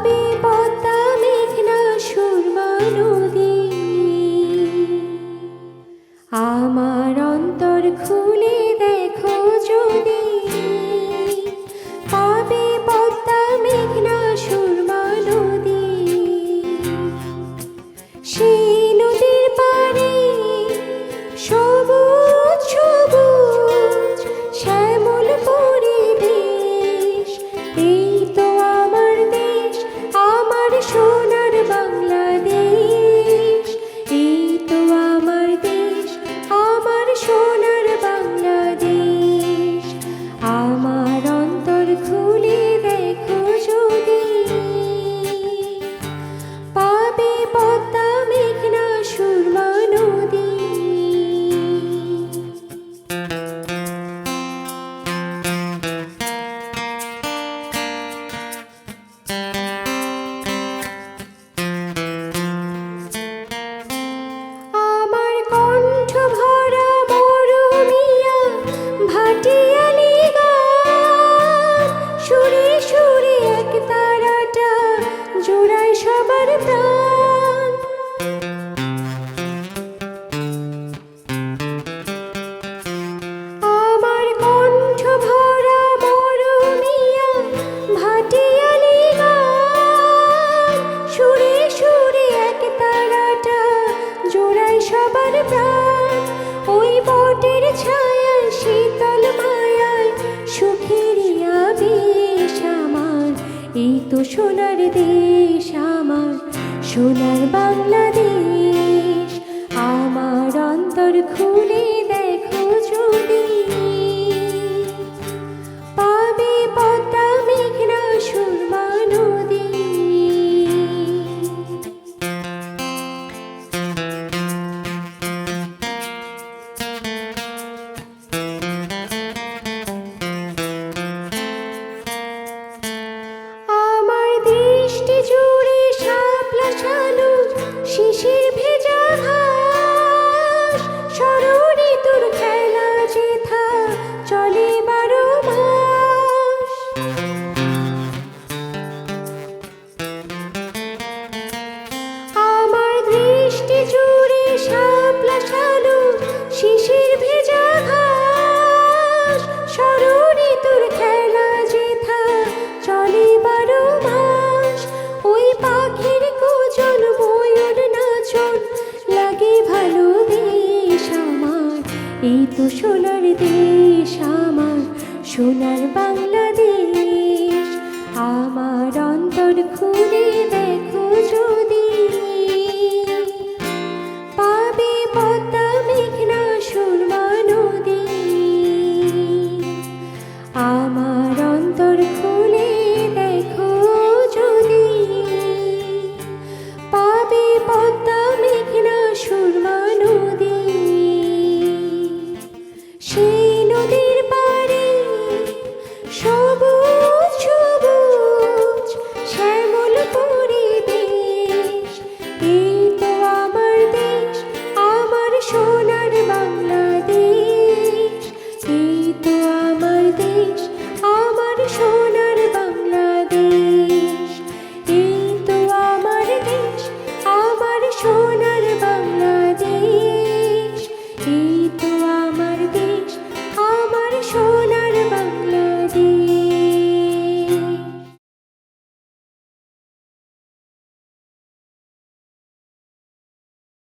পাবে পদ্মা মেঘনা সুরমা নদী। আমার অন্তর খুলে দেখো যদি, পাবে পদ্মা মেঘনা সুরমা নদী। সেই নদীর পাড়ে সবুজ সবুজ শ্যামল পরিবেশ। এই তো আমার দেশ, আমার সোনার বাংলাদেশ। এই তো আমার দেশ, আমার সোনার বাংলাদেশ। আমার অন্তর খুলে দেখো যদি, পাবে পদ্মা মেঘনা সুরমা নদী। আমার কণ্ঠ ভরা মরুমিয়া ভাটিয়ালি গান, সুরে সুরে এক তারাটা জোড়ায় সবার প্রাণ। আমার কণ্ঠ ভরা মরুমিয়া ভাটিয়ালি গান, সুরে সুরে এক তারাটা জোড়ায় সবার প্রাণ। ওই বটের ছায়ায় শীতল মায়ায় সুখেরই আবেশ আমার। এই তো সোনার দেশ, আমার সোনার বাংলাদেশ। আমার অন্তর খুলে দেখো যদি, পাবে পদ্মা মেঘনা সুরমা নদী। আমার দৃষ্টি জুড়ে শাপলা শালুক শিশির ভেজা ঘাস, ষড়ঋতুর খেলা যেথা চলে 12 মাস। আমার দৃষ্টি জুড়ে শাপলা শালুক শিশির ভেজা ঘাস, ষড়ঋতুর খেলা যেথা চলে 12 মাস। ওই পাখির কুজন ময়ূর নাচন লাগে ভালো দেশ আমার। এই তো সোনার দেশ, আমার সোনার বাংলা।